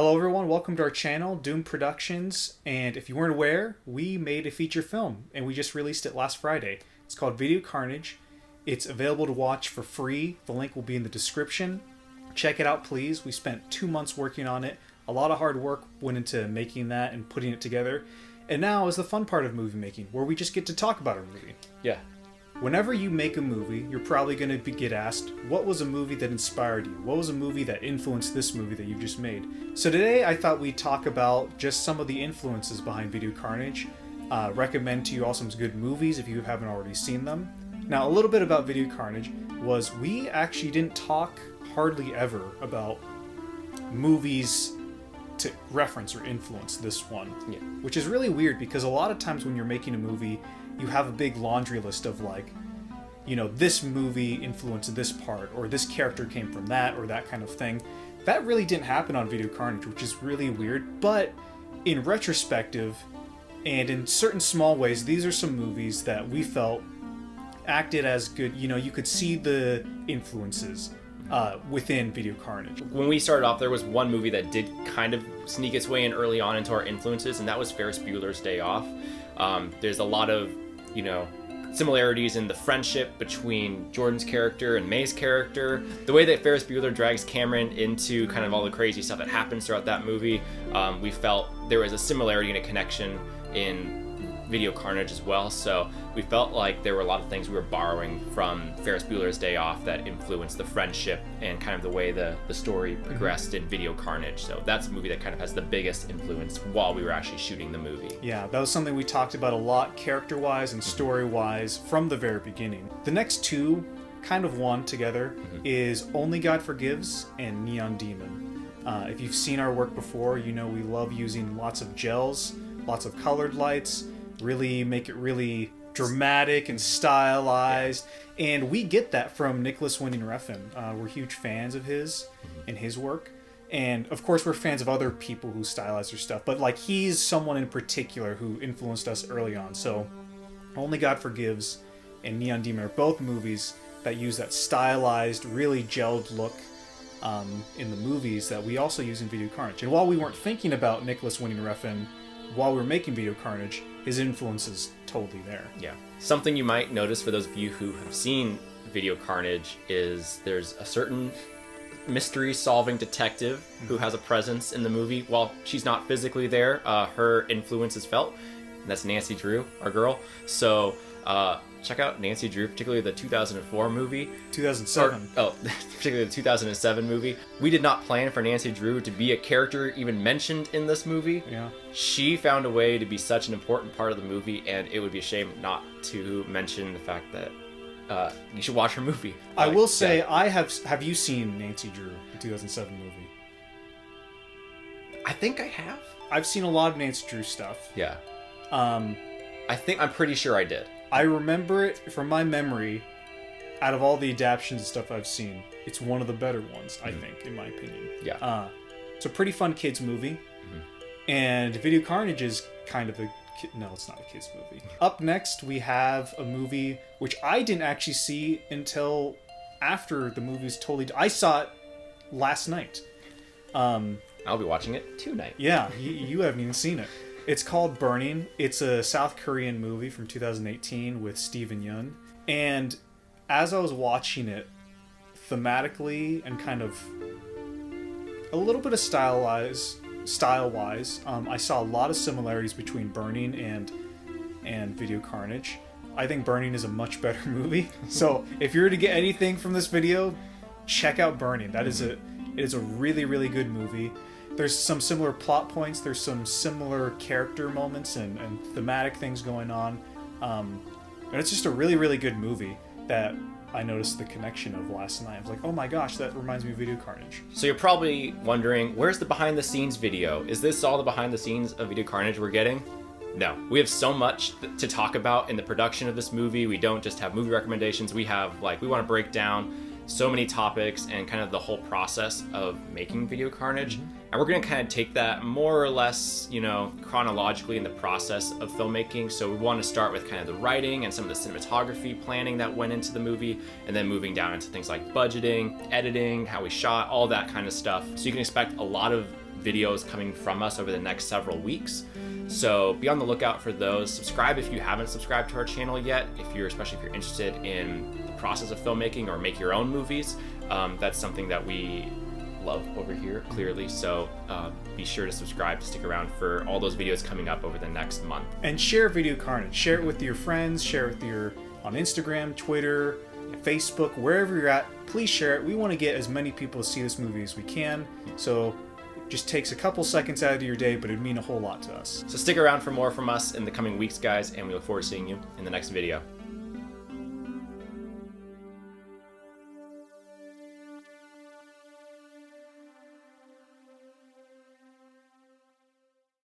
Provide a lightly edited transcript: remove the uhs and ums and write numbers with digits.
Hello everyone, welcome to our channel, Doom Productions, and if you weren't aware, we made a feature film, and we just released it last Friday. It's called Video Carnage. It's available to watch for free. The link will be in the description. Check it out, please. We spent 2 months working on it. A lot of hard work went into making that and putting it together. And now is the fun part of movie making, where we just get to talk about our movie. Yeah. Whenever you make a movie, you're probably going to get asked, what was a movie that inspired you? What was a movie that influenced this movie that you've just made? So today I thought we'd talk about just some of the influences behind Video Carnage, recommend to you all some good movies if you haven't already seen them. Now, a little bit about Video Carnage was we actually didn't talk hardly ever about movies to reference or influence this one, which is really weird because a lot of times when you're making a movie, you have a big laundry list of like, you know, this movie influenced this part, or this character came from that, or that kind of thing. That really didn't happen on Video Carnage, which is really weird, but in retrospective, and in certain small ways, these are some movies that we felt acted as good, you know, you could see the influences within Video Carnage. When we started off, there was one movie that did kind of sneak its way in early on into our influences, and that was Ferris Bueller's Day Off. There's a lot of, you know, similarities in the friendship between Jordan's character and May's character. The way that Ferris Bueller drags Cameron into kind of all the crazy stuff that happens throughout that movie, we felt there was a similarity and a connection in Video Carnage as well. So we felt like there were a lot of things we were borrowing from Ferris Bueller's Day Off that influenced the friendship and kind of the way the story progressed in Video Carnage. So that's a movie that kind of has the biggest influence while we were actually shooting the movie. Yeah, that was something we talked about a lot character-wise and story-wise from the very beginning. The next two kind of one together is Only God Forgives and Neon Demon. If you've seen our work before, you know we love using lots of gels, lots of colored lights, really make it really dramatic and stylized, and we get that from Nicholas Winding Refn. We're huge fans of his and his work, and of course we're fans of other people who stylize their stuff, but like he's someone in particular who influenced us early on. So Only God Forgives and Neon Demon are both movies that use that stylized, really gelled look in the movies that we also use in Video Carnage. And while we weren't thinking about Nicholas Winding Refn while we were making Video Carnage, his influence is totally there. Yeah. Something you might notice for those of you who have seen Video Carnage is there's a certain mystery-solving detective who has a presence in the movie. While she's not physically there, her influence is felt. And that's Nancy Drew, our girl. So check out Nancy Drew, particularly the 2004 movie. 2007. Particularly the 2007 movie. We did not plan for Nancy Drew to be a character even mentioned in this movie. Yeah. She found a way to be such an important part of the movie, and it would be a shame not to mention the fact that you should watch her movie. I will say, have you seen Nancy Drew, the 2007 movie? I think I have. I've seen a lot of Nancy Drew stuff. Yeah. I'm pretty sure I did. I remember it from my memory. Out of all the adaptions and stuff I've seen, it's one of the better ones, I think, in my opinion. Yeah. It's a pretty fun kids movie. And Video Carnage is kind of no, it's not a kids movie. Up next, we have a movie which I didn't actually see until after the movie's totally... I saw it last night. I'll be watching it tonight. Yeah, you haven't even seen it. It's called Burning. It's a South Korean movie from 2018 with Steven Yeun. And as I was watching it, thematically and kind of a little bit of style-wise, I saw a lot of similarities between Burning and Video Carnage. I think Burning is a much better movie. So if you're to get anything from this video, check out Burning. It is a really, really good movie. There's some similar plot points. There's some similar character moments and thematic things going on. And it's just a really, really good movie that I noticed the connection of last night. I was like, oh my gosh, that reminds me of Video Carnage. So you're probably wondering, where's the behind the scenes video? Is this all the behind the scenes of Video Carnage we're getting? No. We have so much to talk about in the production of this movie. We don't just have movie recommendations. We have, we want to break down so many topics and kind of the whole process of making Video Carnage. And we're going to kind of take that more or less, you know, chronologically in the process of filmmaking. So we want to start with kind of the writing and some of the cinematography planning that went into the movie, and then moving down into things like budgeting, editing, how we shot, all that kind of stuff. So you can expect a lot of videos coming from us over the next several weeks. So be on the lookout for those. Subscribe if you haven't subscribed to our channel yet. Especially if you're interested in the process of filmmaking or make your own movies, that's something that we love over here, clearly. So be sure to subscribe to stick around for all those videos coming up over the next month. And share Video Carnage. Share it with your friends. Share it with on Instagram, Twitter, Facebook, wherever you're at. Please share it. We want to get as many people to see this movie as we can. So it just takes a couple seconds out of your day, but it'd mean a whole lot to us. So stick around for more from us in the coming weeks, guys, and we look forward to seeing you in the next video.